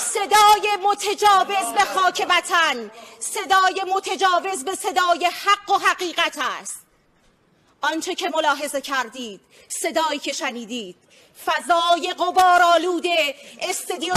صدای متجاوز به خاک وطن، صدای متجاوز به صدای حق و حقیقت است. آنچه که ملاحظه کردید، صدایی که شنیدید، فضای غبارآلود استادیوم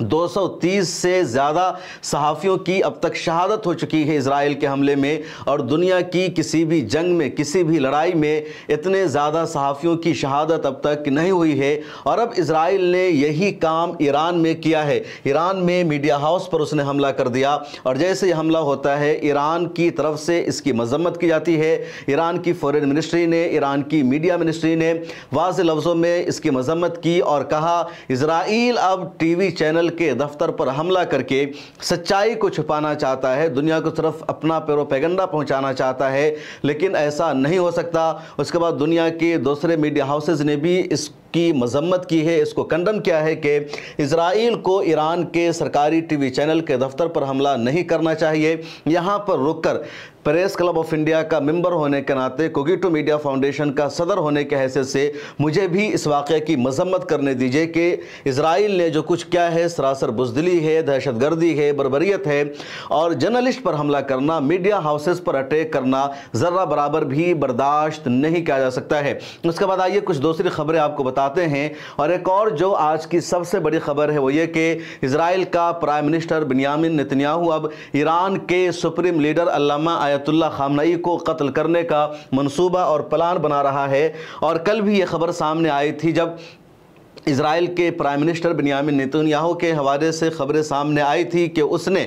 230 سے زیادہ صحافیوں کی اب تک شہادت ہو چکی ہے اسرائیل کے حملے میں، اور دنیا کی کسی بھی جنگ میں، کسی بھی لڑائی میں اتنے زیادہ صحافیوں کی شہادت اب تک نہیں ہوئی ہے۔ اور اب اسرائیل نے یہی کام ایران میں کیا ہے۔ ایران میں میڈیا ہاؤس پر اس نے حملہ کر دیا، اور جیسے یہ حملہ ہوتا ہے ایران کی طرف سے اس کی مذمت کی جاتی ہے۔ ایران کی فورن منسٹری نے، ایران کی میڈیا منسٹری نے واضح لفظوں میں اس کی مذمت کی اور کہا اسرائیل اب ٹی وی چینل کے دفتر پر حملہ کر کے سچائی کو چھپانا چاہتا ہے، دنیا کو صرف اپنا پروپیگنڈا پہنچانا چاہتا ہے، لیکن ایسا نہیں ہو سکتا۔ اس کے بعد دنیا کے دوسرے میڈیا ہاؤسز نے بھی اس کی مذمت کی ہے، اس کو کنڈم کیا ہے کہ اسرائیل کو ایران کے سرکاری ٹی وی چینل کے دفتر پر حملہ نہیں کرنا چاہیے۔ یہاں پر رک کر پریس کلب آف انڈیا کا ممبر ہونے کے ناطے، کوگیٹو میڈیا فاؤنڈیشن کا صدر ہونے کے حیثیت سے مجھے بھی اس واقعے کی مذمت کرنے دیجئے کہ اسرائیل نے جو کچھ کیا ہے سراسر بزدلی ہے، دہشت گردی ہے، بربریت ہے، اور جرنلسٹ پر حملہ کرنا، میڈیا ہاؤسز پر اٹیک کرنا ذرہ برابر بھی برداشت نہیں کیا جا سکتا ہے۔ اس کے بعد آئیے کچھ دوسری خبریں آپ کو بتاتے ہیں، اور ایک اور جو آج کی سب سے بڑی خبر ہے وہ یہ کہ اسرائیل کا پرائم منسٹر بنیامین نتنیاہو اب ایران کے سپریم لیڈر علامہ آیت اللہ خامنئی کو قتل کرنے کا منصوبہ اور پلان بنا رہا ہے۔ اور کل بھی یہ خبر سامنے آئی تھی جب اسرائیل کے پرائم منسٹر بنیامین نتنیاہو کے حوالے سے خبریں سامنے آئی تھی کہ اس نے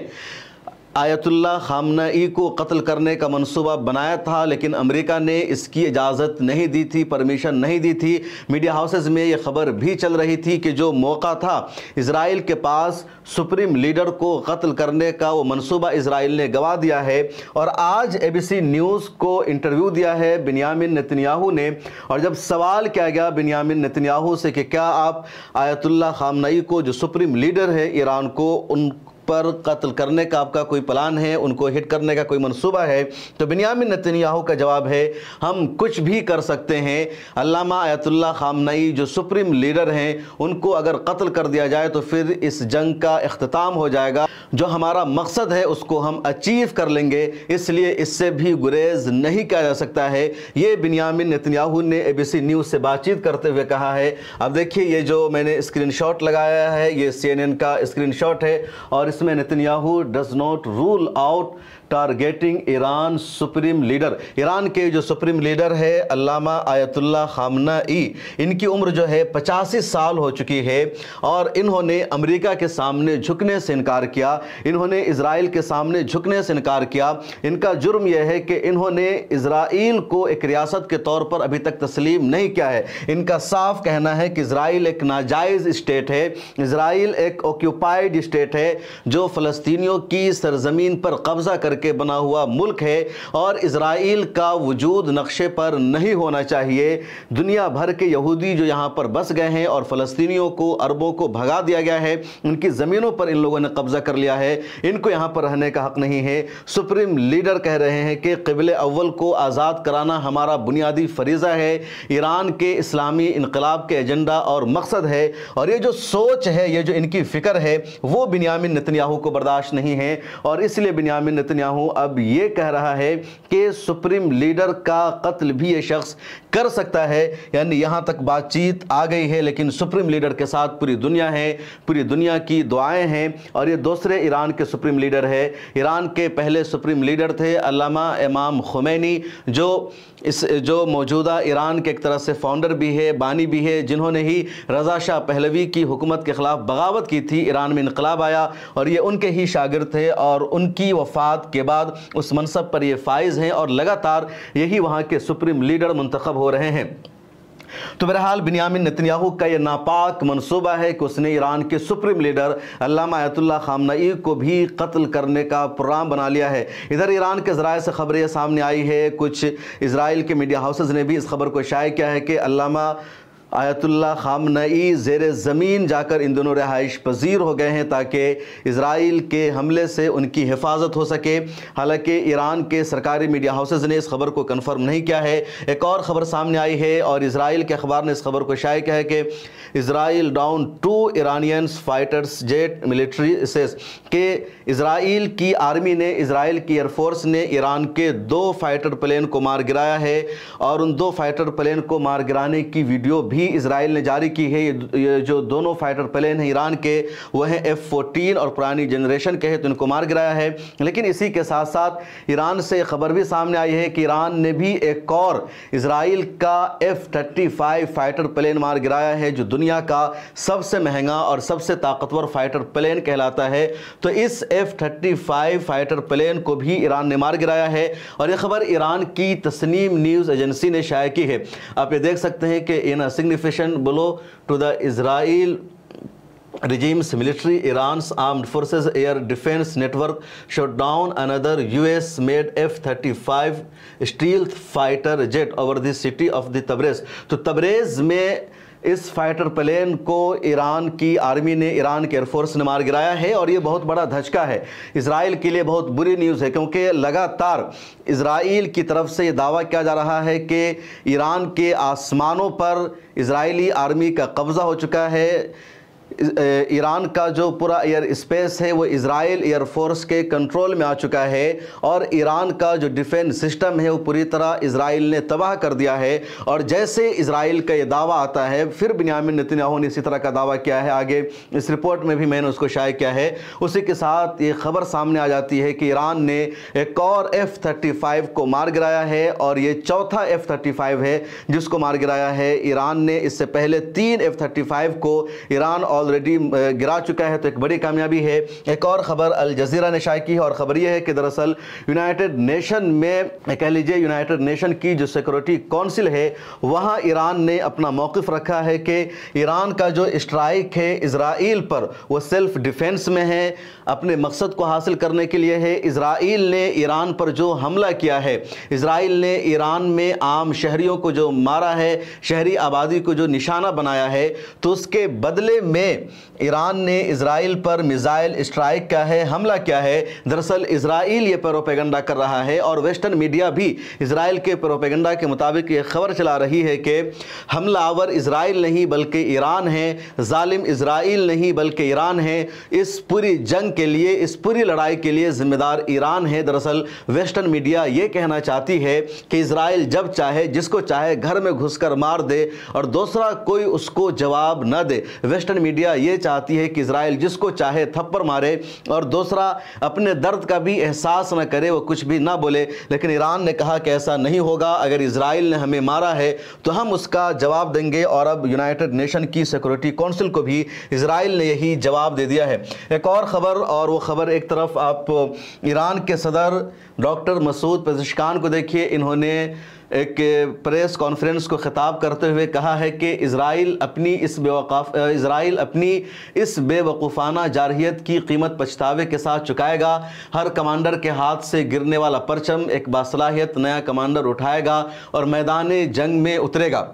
آیت اللہ خامنئی کو قتل کرنے کا منصوبہ بنایا تھا، لیکن امریکہ نے اس کی اجازت نہیں دی تھی، پرمیشن نہیں دی تھی۔ میڈیا ہاؤسز میں یہ خبر بھی چل رہی تھی کہ جو موقع تھا اسرائیل کے پاس سپریم لیڈر کو قتل کرنے کا، وہ منصوبہ اسرائیل نے گوا دیا ہے۔ اور آج ABC نیوز کو انٹرویو دیا ہے بنیامین نتنیاہو نے، اور جب سوال کیا گیا بنیامین نتنیاہو سے کہ کیا آپ آیت اللہ خامنئی کو جو سپریم لیڈر ہے ایران کو، ان پر قتل کرنے کا آپ کا کوئی پلان ہے، ان کو ہٹ کرنے کا کوئی منصوبہ ہے، تو بنیامین نتنیاہو کا جواب ہے ہم کچھ بھی کر سکتے ہیں۔ علامہ آیت اللہ خامنئی جو سپریم لیڈر ہیں ان کو اگر قتل کر دیا جائے تو پھر اس جنگ کا اختتام ہو جائے گا، جو ہمارا مقصد ہے اس کو ہم اچیو کر لیں گے، اس لیے اس سے بھی گریز نہیں کیا جا سکتا ہے۔ یہ بنیامین نتنیاہو نے ABC نیوز سے بات چیت کرتے ہوئے کہا ہے۔ اب دیکھیے یہ جو میں نے اسکرین شاٹ لگایا ہے یہ CNN کا اسکرین شاٹ ہے، اور اس میں Netanyahu does not rule out targeting Iran supreme leader. Iran کے جو سپریم لیڈر ہے علامہ آیت اللہ خامنئی، ان کی عمر جو ہے 85 سال ہو چکی ہے، اور انہوں نے امریکہ کے سامنے جھکنے سے انکار کیا، انہوں نے اسرائیل کے سامنے جھکنے سے انکار کیا۔ ان کا جرم یہ ہے کہ انہوں نے اسرائیل کو ایک ریاست کے طور پر ابھی تک تسلیم نہیں کیا ہے۔ ان کا صاف کہنا ہے کہ اسرائیل ایک ناجائز اسٹیٹ ہے، اسرائیل ایک آکیوپائیڈ اسٹیٹ ہے جو فلسطینیوں کی سرزمین پر قبضہ کر کے بنا ہوا ملک ہے، اور اسرائیل کا وجود نقشے پر نہیں ہونا چاہیے۔ دنیا بھر کے یہودی جو یہاں پر بس گئے ہیں اور فلسطینیوں کو، عربوں کو بھگا دیا گیا ہے، ان کی زمینوں پر ان لوگوں نے قبضہ کر لیا ہے، ان کو یہاں پر رہنے کا حق نہیں ہے۔ سپریم لیڈر کہہ رہے ہیں کہ قبلِ اول کو آزاد کرانا ہمارا بنیادی فریضہ ہے، ایران کے اسلامی انقلاب کے ایجنڈا اور مقصد ہے، اور یہ جو سوچ ہے، یہ جو ان کی فکر ہے، وہ بنیامین نتنیاہو کو برداشت نہیں ہے، اور اس لیے بنیامین نتنیاہو اب یہ کہہ رہا ہے کہ سپریم لیڈر کا قتل بھی یہ شخص کر سکتا ہے۔ یعنی یہاں تک بات چیت آ گئی ہے، لیکن سپریم لیڈر کے ساتھ پوری دنیا ہے، پوری دنیا کی دعائیں ہیں، اور یہ دوسرے ایران کے سپریم لیڈر ہے۔ ایران کے پہلے سپریم لیڈر تھے علامہ امام خمینی، جو موجودہ ایران کے ایک طرح سے فاؤنڈر بھی ہے، بانی بھی ہے، جنہوں نے ہی رضا شاہ پہلوی کی حکومت کے خلاف بغاوت کی تھی، ایران میں انقلاب آیا، اور یہ ان کے ہی شاگرد تھے، اور ان کی وفات کے بعد اس منصب پر یہ فائز ہیں، اور لگاتار یہی وہاں کے سپریم لیڈر منتخب ہو رہے ہیں۔ تو بہرحال بنیامین نتنیاہو کا یہ ناپاک منصوبہ ہے کہ اس نے ایران کے سپریم لیڈر علامہ آیت اللہ خامنئی کو بھی قتل کرنے کا پروگرام بنا لیا ہے۔ ادھر ایران کے ذرائع سے خبریں سامنے آئی ہے، کچھ اسرائیل کے میڈیا ہاؤسز نے بھی اس خبر کو شائع کیا ہے کہ علامہ آیت اللہ خامنئی زیر زمین جا کر ان دونوں رہائش پذیر ہو گئے ہیں تاکہ اسرائیل کے حملے سے ان کی حفاظت ہو سکے۔ حالانکہ ایران کے سرکاری میڈیا ہاؤسز نے اس خبر کو کنفرم نہیں کیا ہے۔ ایک اور خبر سامنے آئی ہے، اور اسرائیل کے اخبار نے اس خبر کو شائع کیا ہے کہ Israel down 2 Iranians fighters jet military اسیس، کہ اسرائیل کی آرمی نے، اسرائیل کی ایئر فورس نے ایران کے 2 فائٹر پلین کو مار گرایا ہے، اور ان 2 فائٹر پلین کو مار گرانے کی ویڈیو بھی بھی اسرائیل نے جاری کی ہے۔ یہ جو دونوں فائٹر پلین ہیں ایران کے وہ ہیں F-14 اور پرانی جنریشن کے ہیں، تو ان کو مار گرایا ہے۔ لیکن اسی کے ساتھ ساتھ ایران سے خبر بھی سامنے آئی ہے کہ ایران نے بھی ایک اور اسرائیل کا F-35 فائٹر پلین مار گرایا ہے، جو دنیا کا سب سے مہنگا اور سب سے طاقتور فائٹر پلین کہلاتا ہے۔ تو اس F-35 فائٹر پلین کو بھی ایران نے مار گرایا ہے، اور یہ خبر ایران کی تسنیم نیوز ایجنسی نے شائع کی ہے۔ آپ یہ دیکھ سکتے ہیں کہ in a significant blow to the Israel regime's military, Iran's armed forces air defense network shot down another US-made F-35 stealth fighter jet over the city of the Tabriz۔ تو تبریز میں اس فائٹر پلین کو ایران کی army نے، ایران کے air force نے مار گرایا ہے، اور یہ بہت بڑا دھچکا ہے اسرائیل کے لیے، بہت بری نیوز ہے، کیونکہ لگاتار اسرائیل کی طرف سے یہ دعویٰ کیا جا رہا ہے کہ ایران کے آسمانوں پر اسرائیلی آرمی کا قبضہ ہو چکا ہے۔ ایران کا جو پورا ایئر اسپیس ہے وہ اسرائیل ایئر فورس کے کنٹرول میں آ چکا ہے، اور ایران کا جو ڈیفنس سسٹم ہے وہ پوری طرح اسرائیل نے تباہ کر دیا ہے۔ اور جیسے اسرائیل کا یہ دعویٰ آتا ہے، پھر بنیامین نتنیاہو نے اسی طرح کا دعویٰ کیا ہے، آگے اس رپورٹ میں بھی میں نے اس کو شائع کیا ہے، اسی کے ساتھ یہ خبر سامنے آ جاتی ہے کہ ایران نے ایک اور F-35 کو مار گرایا ہے، اور یہ چوتھا F-35 ہے جس کو مار گرایا ہے۔ ایران نے اس سے پہلے 3 F-35 کو ایران آلریڈی گرا چکا ہے، تو ایک بڑی کامیابی ہے۔ ایک اور خبر الجزیرہ نے شائع کی ہے، اور خبر یہ ہے کہ دراصل یونائٹڈ نیشن میں کہہ لیجئے یونائٹڈ نیشن کی جو سیکورٹی کونسل ہے وہاں ایران نے اپنا موقف رکھا ہے کہ ایران کا جو اسٹرائک ہے اسرائیل پر وہ سیلف ڈیفنس میں ہے، اپنے مقصد کو حاصل کرنے کے لیے ہے۔ اسرائیل نے ایران پر جو حملہ کیا ہے، اسرائیل نے ایران میں عام شہریوں کو جو مارا ہے، شہری آبادی کو جو نشانہ بنایا ہے، تو اس کے بدلے میں ایران نے اسرائیل پر میزائل اسٹرائک کیا ہے، حملہ کیا ہے۔ دراصل اسرائیل یہ پروپیگنڈا کر رہا ہے، اور ویسٹرن میڈیا بھی اسرائیل کے پروپیگنڈا کے مطابق یہ خبر چلا رہی ہے کہ حملہ آور اسرائیل نہیں بلکہ ایران ہے، ظالم اسرائیل نہیں بلکہ ایران ہے، اس پوری جنگ کے لیے، اس پوری لڑائی کے لیے ذمہ دار ایران ہے۔ دراصل ویسٹرن میڈیا یہ کہنا چاہتی ہے کہ اسرائیل جب چاہے جس کو چاہے گھر میں گھس کر مار دے، اور دوسرا کوئی اس کو جواب نہ دے۔ ویسٹرن میڈیا یہ چاہتی ہے کہ اسرائیل جس کو چاہے تھپڑ مارے، اور دوسرا اپنے درد کا بھی احساس نہ کرے، وہ کچھ بھی نہ بولے۔ لیکن ایران نے کہا کہ ایسا نہیں ہوگا، اگر اسرائیل نے ہمیں مارا ہے تو ہم اس کا جواب دیں گے، اور اب یونائٹڈ نیشن کی سیکورٹی کونسل کو بھی اسرائیل نے یہی جواب دے دیا ہے۔ ایک اور خبر، اور وہ خبر ایک طرف آپ ایران کے صدر ڈاکٹر مسعود پزشکان کو دیکھیے، انہوں نے ایک پریس کانفرنس کو خطاب کرتے ہوئے کہا ہے کہ اسرائیل اپنی اس بے وقوفانہ جارحیت کی قیمت پچھتاوے کے ساتھ چکائے گا۔ ہر کمانڈر کے ہاتھ سے گرنے والا پرچم ایک باصلاحیت نیا کمانڈر اٹھائے گا اور میدان جنگ میں اترے گا۔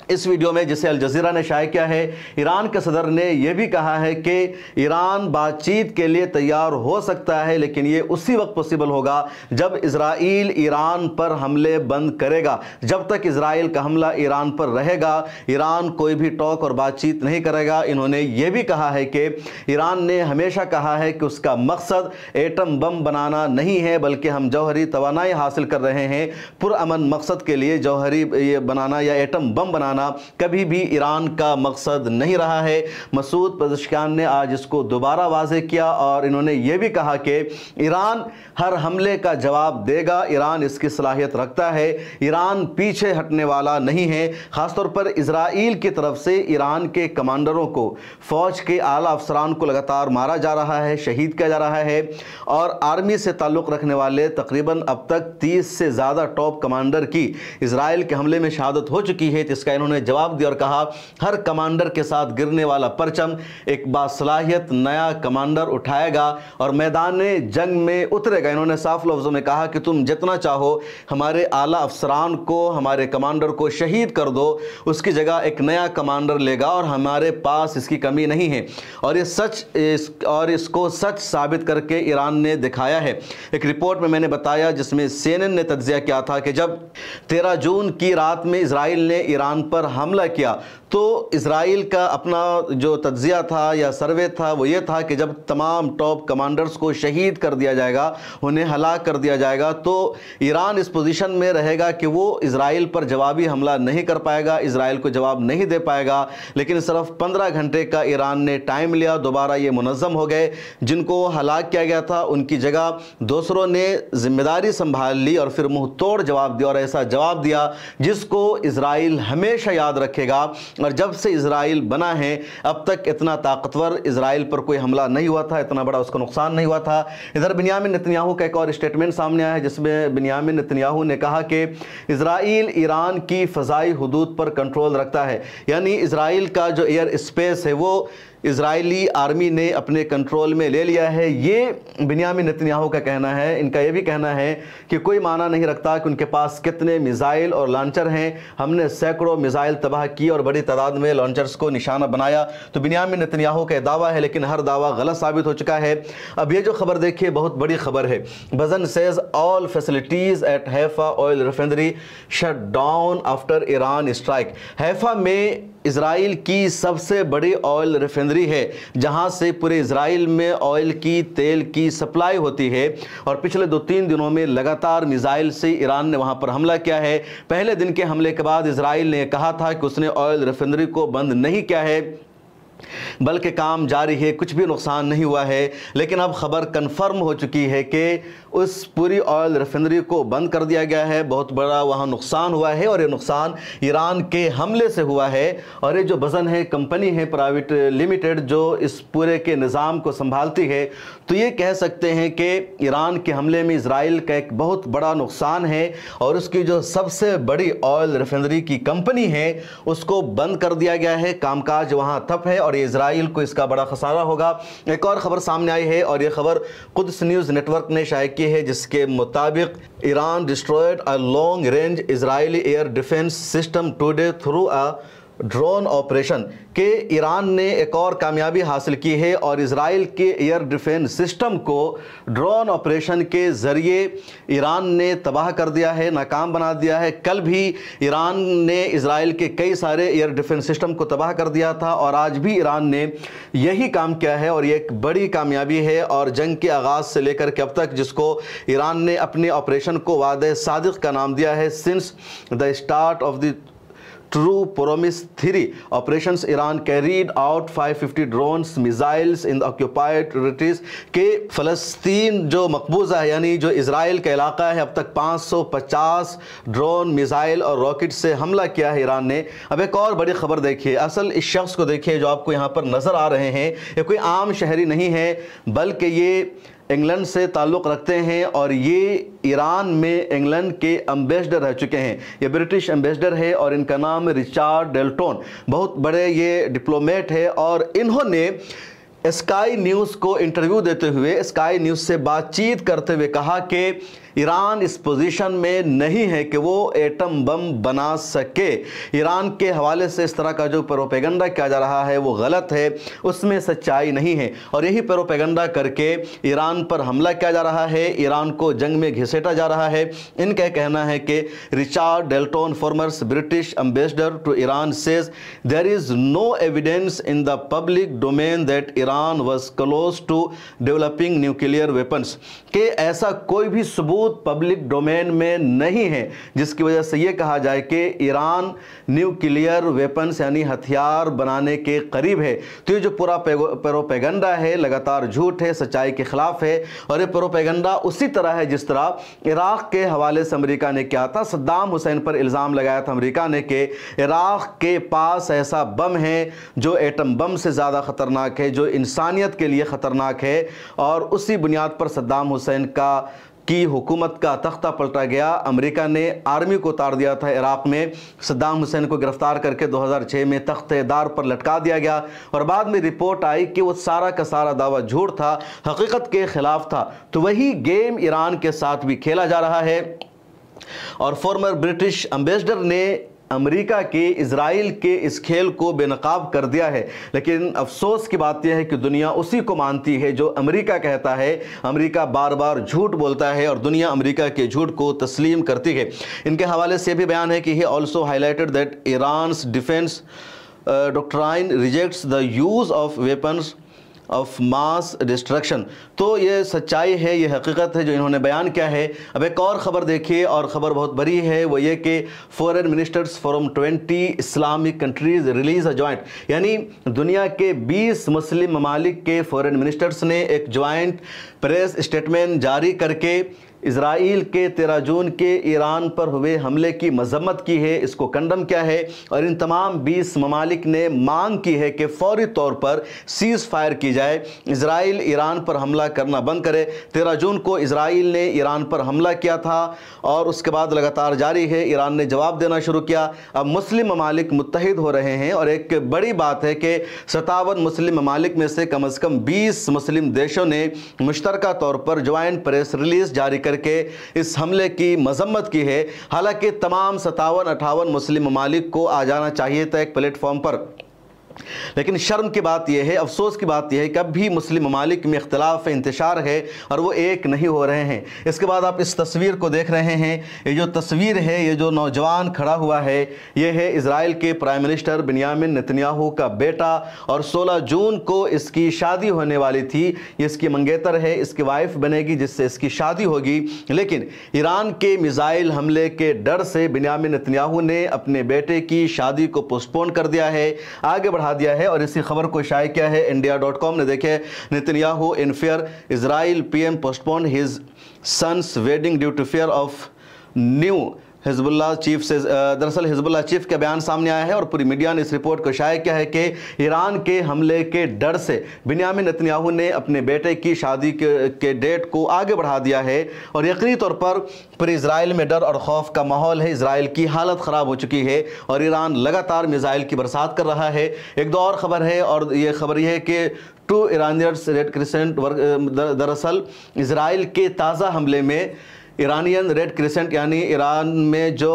اس ویڈیو میں جسے الجزیرہ نے شائع کیا ہے، ایران کے صدر نے یہ بھی کہا ہے کہ ایران بات چیت کے لیے تیار ہو سکتا ہے، لیکن یہ اسی وقت پوسیبل ہوگا جب اسرائیل ایران پر حملے بند کرے گا۔ جب تک اسرائیل کا حملہ ایران پر رہے گا، ایران کوئی بھی ٹاک اور بات چیت نہیں کرے گا۔ انہوں نے یہ بھی کہا ہے کہ ایران نے ہمیشہ کہا ہے کہ اس کا مقصد ایٹم بم بنانا نہیں ہے، بلکہ ہم جوہری توانائی حاصل کر رہے ہیں۔ پرامن مقصد کے لیے جوہری بنانا یا ایٹم بم بنانا کبھی بھی ایران کا مقصد نہیں رہا ہے۔ مسعود پزشکیان نے آج اس کو دوبارہ واضح کیا، اور انہوں نے یہ بھی کہا کہ ایران ہر حملے کا جواب دے گا، ایران اس کی صلاحیت رکھتا ہے، ایران پیچھے ہٹنے والا نہیں ہے۔ خاص طور پر اسرائیل کی طرف سے ایران کے کمانڈروں کو، فوج کے اعلیٰ افسران کو لگاتار مارا جا رہا ہے، شہید کیا جا رہا ہے، اور آرمی سے تعلق رکھنے والے تقریباً اب تک 30 سے زیادہ ٹاپ کمانڈر کی اسرائیل کے حملے میں شہادت ہو چکی ہے۔ اس کا انہوں نے جواب دیا اور کہا ہر کمانڈر کے ساتھ گرنے والا پرچم ایک باصلاحیت نیا کمانڈر اٹھائے گا اور میدان جنگ میں اترے گا۔ انہوں نے صاف لفظوں میں کہا کہ تم جتنا چاہو ہمارے اعلیٰ افسران کو، ہمارے کمانڈر کو شہید کر دو، اس کی جگہ ایک نیا کمانڈر لے گا، اور ہمارے پاس اس کی کمی نہیں ہے، اور یہ سچ اس کو سچ ثابت کر کے ایران نے دکھایا ہے۔ ایک رپورٹ میں نے بتایا جس میں CNN نے تجزیہ کیا تھا کہ جب 13 جون کی رات میں اسرائیل نے ایران پر حملہ کیا تو اسرائیل کا اپنا جو تجزیہ تھا یا سروے تھا وہ یہ تھا کہ جب تمام ٹاپ کمانڈرز کو شہید کر دیا جائے گا، انہیں ہلاک کر دیا جائے گا، تو ایران اس پوزیشن میں رہے گا کہ وہ اسرائیل پر جوابی حملہ نہیں کر پائے گا، اسرائیل کو جواب نہیں دے پائے گا۔ لیکن صرف 15 گھنٹے کا ایران نے ٹائم لیا، دوبارہ یہ منظم ہو گئے، جن کو ہلاک کیا گیا تھا ان کی جگہ دوسروں نے ذمہ داری سنبھال لی اور پھر منہ توڑ جواب دیا، اور ایسا جواب دیا جس کو اسرائیل ہمیشہ یاد رکھے گا۔ اور جب سے اسرائیل بنا ہے اب تک اتنا طاقتور اسرائیل پر کوئی حملہ نہیں ہوا تھا، اتنا بڑا اس کو نقصان نہیں ہوا تھا۔ ادھر بنیامین نتنیاہو کا ایک اور اسٹیٹمنٹ سامنے آیا ہے جس میں بنیامین نتنیاہو نے کہا کہ اسرائیل ایران کی فضائی حدود پر کنٹرول رکھتا ہے، یعنی اسرائیل کا جو ایئر اسپیس ہے وہ اسرائیلی آرمی نے اپنے کنٹرول میں لے لیا ہے۔ یہ بنیامین نتنیاہو کا کہنا ہے۔ ان کا یہ بھی کہنا ہے کہ کوئی معنی نہیں رکھتا کہ ان کے پاس کتنے میزائل اور لانچر ہیں، ہم نے سینکڑوں میزائل تباہ کی اور بڑی تعداد میں لانچرز کو نشانہ بنایا۔ تو بنیامین نتنیاہو کا دعویٰ ہے، لیکن ہر دعویٰ غلط ثابت ہو چکا ہے۔ اب یہ جو خبر دیکھیے بہت بڑی خبر ہے۔ بزن says all facilities at Haifa oil refinery shut down after Iran strike۔ حیفا میں اسرائیل کی سب سے بڑی آئل ریفائنری ہے جہاں سے پورے اسرائیل میں آئل کی تیل کی سپلائی ہوتی ہے، اور پچھلے 2-3 دنوں میں لگاتار میزائل سے ایران نے وہاں پر حملہ کیا ہے۔ پہلے دن کے حملے کے بعد اسرائیل نے کہا تھا کہ اس نے آئل ریفائنری کو بند نہیں کیا ہے بلکہ کام جاری ہے، کچھ بھی نقصان نہیں ہوا ہے۔ لیکن اب خبر کنفرم ہو چکی ہے کہ اس پوری آئل ریفائنری کو بند کر دیا گیا ہے، بہت بڑا وہاں نقصان ہوا ہے، اور یہ نقصان ایران کے حملے سے ہوا ہے۔ اور یہ جو بزن ہے کمپنی ہے پرائیویٹ لمیٹڈ جو اس پورے کے نظام کو سنبھالتی ہے، تو یہ کہہ سکتے ہیں کہ ایران کے حملے میں اسرائیل کا ایک بہت بڑا نقصان ہے، اور اس کی جو سب سے بڑی آئل ریفائنری کی کمپنی ہے اس کو بند کر دیا گیا ہے، کام کاج وہاں ٹھپ ہے، اور یہ اسرائیل کو اس کا بڑا خسارہ ہوگا۔ ایک اور خبر سامنے آئی ہے، اور یہ خبر قدس نیوز نیٹ ورک نے شائع کی ہے، جس کے مطابق Iran destroyed a long range Israeli air defence system today through a drone operation, کہ ایران نے ایک اور کامیابی حاصل کی ہے اور اسرائیل کے ایئر ڈیفنس سسٹم کو ڈرون آپریشن کے ذریعے ایران نے تباہ کر دیا ہے، ناکام بنا دیا ہے۔ کل بھی ایران نے اسرائیل کے کئی سارے ایئر ڈیفنس سسٹم کو تباہ کر دیا تھا، اور آج بھی ایران نے یہی کام کیا ہے، اور یہ ایک بڑی کامیابی ہے۔ اور جنگ کے آغاز سے لے کر کے اب تک جس کو ایران نے اپنے آپریشن کو وعدہ صادق کا نام دیا ہے، since the start of the True Promise 3 operations Iran carried out 550 drones missiles in the occupied territories، کہ فلسطین جو مقبوضہ ہے یعنی جو اسرائیل کا علاقہ ہے، اب تک 550 ڈرون میزائل اور راکٹ سے حملہ کیا ہے ایران نے۔ اب ایک اور بڑی خبر دیکھیے، اصل اس شخص کو دیکھیے جو آپ کو یہاں پر نظر آ رہے ہیں، یہ کوئی عام شہری نہیں ہے بلکہ یہ انگلینڈ سے تعلق رکھتے ہیں، اور یہ ایران میں انگلینڈ کے امبیسڈر رہ چکے ہیں، یہ برٹش امبیسڈر ہے، اور ان کا نام رچارڈ ڈیلٹون، بہت بڑے یہ ڈپلومیٹ ہے، اور انہوں نے اسکائی نیوز کو انٹرویو دیتے ہوئے، اسکائی نیوز سے بات چیت کرتے ہوئے کہا کہ ایران اس پوزیشن میں نہیں ہے کہ وہ ایٹم بم بنا سکے۔ ایران کے حوالے سے اس طرح کا جو پروپیگنڈا کیا جا رہا ہے وہ غلط ہے، اس میں سچائی نہیں ہے، اور یہی پروپیگنڈا کر کے ایران پر حملہ کیا جا رہا ہے، ایران کو جنگ میں گھسیٹا جا رہا ہے۔ ان کا کہنا ہے کہ Richard Dalton former British ambassador to Iran says there is no evidence in the public domain that Iran was close to developing nuclear weapons، کہ ایسا کوئی بھی ثبوت پبلک ڈومین میں نہیں ہے جس کی وجہ سے یہ کہا جائے کہ ایران نیوکلیئر ویپنز یعنی ہتھیار بنانے کے قریب ہے۔ تو یہ جو پورا پروپیگنڈا ہے لگاتار جھوٹ ہے، سچائی کے خلاف ہے، اور یہ پروپیگنڈا اسی طرح ہے جس طرح عراق کے حوالے سے امریکہ نے کیا تھا، صدام حسین پر الزام لگایا تھا امریکہ نے کہ عراق کے پاس ایسا بم ہے جو ایٹم بم سے زیادہ خطرناک ہے، جو انسانیت کے لیے خطرناک ہے، اور اسی بنیاد پر صدام حسین کی حکومت کا تختہ پلٹا گیا۔ امریکہ نے آرمی کو اتار دیا تھا عراق میں، صدام حسین کو گرفتار کر کے 2006 میں تخت دار پر لٹکا دیا گیا، اور بعد میں رپورٹ آئی کہ وہ سارا کا سارا دعویٰ جھوٹ تھا، حقیقت کے خلاف تھا۔ تو وہی گیم ایران کے ساتھ بھی کھیلا جا رہا ہے، اور فارمر برٹش امبیسڈر نے امریکہ کے اسرائیل کے اس کھیل کو بے نقاب کر دیا ہے، لیکن افسوس کی بات یہ ہے کہ دنیا اسی کو مانتی ہے جو امریکہ کہتا ہے۔ امریکہ بار بار جھوٹ بولتا ہے اور دنیا امریکہ کے جھوٹ کو تسلیم کرتی ہے۔ ان کے حوالے سے بھی بیان ہے کہ he also highlighted that Iran's defense doctrine rejects the use of weapons of mass destruction۔ تو یہ سچائی ہے، یہ حقیقت ہے جو انہوں نے بیان کیا ہے۔ اب ایک اور خبر دیکھیے، اور خبر بہت بڑی ہے، وہ یہ کہ foreign ministers from 20 Islamic countries release a joint, یعنی دنیا کے 20 مسلم ممالک کے فورن منسٹرز نے ایک جوائنٹ پریس اسٹیٹمنٹ جاری کر کے اسرائیل کے 13 جون کے ایران پر ہوئے حملے کی مذمت کی ہے، اس کو کنڈم کیا ہے، اور ان تمام 20 ممالک نے مانگ کی ہے کہ فوری طور پر سیز فائر کی جائے، اسرائیل ایران پر حملہ کرنا بند کرے۔ 13 جون کو اسرائیل نے ایران پر حملہ کیا تھا اور اس کے بعد لگاتار جاری ہے، ایران نے جواب دینا شروع کیا۔ اب مسلم ممالک متحد ہو رہے ہیں، اور ایک بڑی بات ہے کہ 57 مسلم ممالک میں سے کم از کم 20 مسلم دیشوں نے مشترکہ طور پر جوائنٹ پریس ریلیز جاری کر کے اس حملے کی مذمت کی ہے۔ حالانکہ تمام 57-58 مسلم ممالک کو آ جانا چاہیے تھا ایک پلیٹ فارم پر، لیکن شرم کی بات یہ ہے، افسوس کی بات یہ ہے کہ اب بھی مسلم ممالک میں اختلاف انتشار ہے اور وہ ایک نہیں ہو رہے ہیں۔ اس کے بعد آپ اس تصویر کو دیکھ رہے ہیں، یہ جو تصویر ہے، یہ جو نوجوان کھڑا ہوا ہے، یہ ہے اسرائیل کے پرائم منسٹر بنیامین نتنیاہو کا بیٹا، اور 16 جون کو اس کی شادی ہونے والی تھی۔ یہ اس کی منگیتر ہے، اس کی وائف بنے گی جس سے اس کی شادی ہوگی، لیکن ایران کے میزائل حملے کے ڈر سے بنیامین نتنیاہو نے اپنے بیٹے کی شادی کو پوسٹ پون کر دیا ہے، آگے بڑھا دیا ہے، اور اسی خبر کو شائع کیا ہے india.com نے۔ دیکھے Netanyahu in fear Israel PM postpone his son's wedding due to fear of new Hezbollah chief سے، دراصل حزب اللہ چیف کا بیان سامنے آیا ہے اور پوری میڈیا نے اس رپورٹ کو شائع کیا ہے کہ ایران کے حملے کے ڈر سے بنیامین نتنیاہو نے اپنے بیٹے کی شادی کے ڈیٹ کو آگے بڑھا دیا ہے، اور یقینی طور پر پوری اسرائیل میں ڈر اور خوف کا ماحول ہے۔ اسرائیل کی حالت خراب ہو چکی ہے اور ایران لگاتار میزائل کی برسات کر رہا ہے۔ ایک دو اور خبر ہے، اور یہ خبر یہ ہے کہ 2 ایرانیئرز ریڈ کریسنٹ، دراصل اسرائیل کے تازہ حملے میں ایرانین ریڈ کریسنٹ یعنی ایران میں جو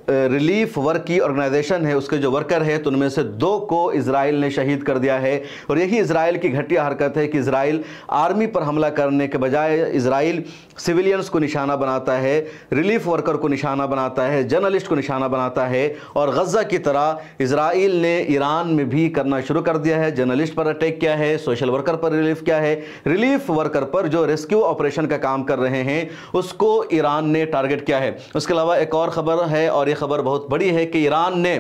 ریلیف ورک کی آرگنائزیشن ہے اس کے جو ورکر ہے، تو ان میں سے 2 کو اسرائیل نے شہید کر دیا ہے، اور یہی اسرائیل کی گھٹیا حرکت ہے کہ اسرائیل آرمی پر حملہ کرنے کے بجائے اسرائیل سویلینز کو نشانہ بناتا ہے، ریلیف ورکر کو نشانہ بناتا ہے، جرنلسٹ کو نشانہ بناتا ہے، اور غزہ کی طرح اسرائیل نے ایران میں بھی کرنا شروع کر دیا ہے۔ جرنلسٹ پر اٹیک کیا ہے، سوشل ورکر پر ریلیف کیا ہے، ریلیف ورکر پر جو ریسکیو آپریشن کا کام کر رہے ہیں اس کو ایران نے ٹارگٹ کیا ہے۔ اس کے علاوہ ایک اور خبر ہے، اور یہ خبر بہت بڑی ہے، کہ ایران نے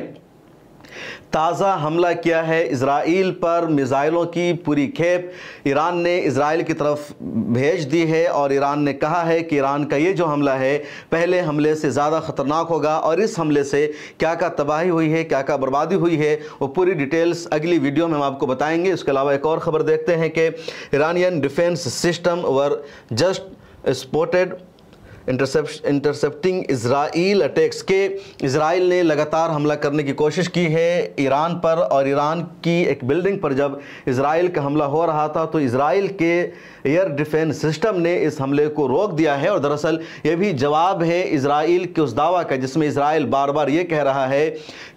تازہ حملہ کیا ہے اسرائیل پر، میزائلوں کی پوری کھیپ ایران نے اسرائیل کی طرف بھیج دی ہے، اور ایران نے کہا ہے کہ ایران کا یہ جو حملہ ہے پہلے حملے سے زیادہ خطرناک ہوگا، اور اس حملے سے کیا کیا تباہی ہوئی ہے، کیا کیا بربادی ہوئی ہے، وہ پوری ڈیٹیلز اگلی ویڈیو میں ہم آپ کو بتائیں گے۔ اس کے علاوہ ایک اور خبر دیکھتے ہیں کہ Iranian defence system were just spotted intercepting Israel attacks, کے اسرائیل نے لگاتار حملہ کرنے کی کوشش کی ہے ایران پر، اور ایران کی ایک بلڈنگ پر جب اسرائیل کا حملہ ہو رہا تھا تو اسرائیل کے ایئر ڈیفنس سسٹم نے اس حملے کو روک دیا ہے، اور دراصل یہ بھی جواب ہے اسرائیل کے اس دعویٰ کا جس میں اسرائیل بار بار یہ کہہ رہا ہے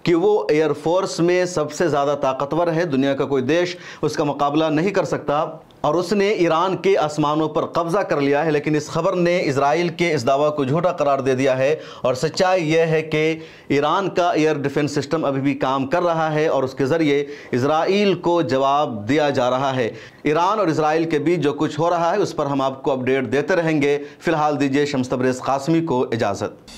کہ وہ ایئر فورس میں سب سے زیادہ طاقتور ہے، دنیا کا کوئی دیش اس کا مقابلہ نہیں کر سکتا، اور اس نے ایران کے آسمانوں پر قبضہ کر لیا ہے۔ لیکن اس خبر نے اسرائیل کے اس دعویٰ کو جھوٹا قرار دے دیا ہے، اور سچائی یہ ہے کہ ایران کا ایئر ڈیفنس سسٹم ابھی بھی کام کر رہا ہے، اور اس کے ذریعے اسرائیل کو جواب دیا جا رہا ہے۔ ایران اور اسرائیل کے بیچ جو کچھ ہو رہا ہے اس پر ہم آپ کو اپڈیٹ دیتے رہیں گے۔ فی الحال دیجیے شمس تبریز قاسمی کو اجازت۔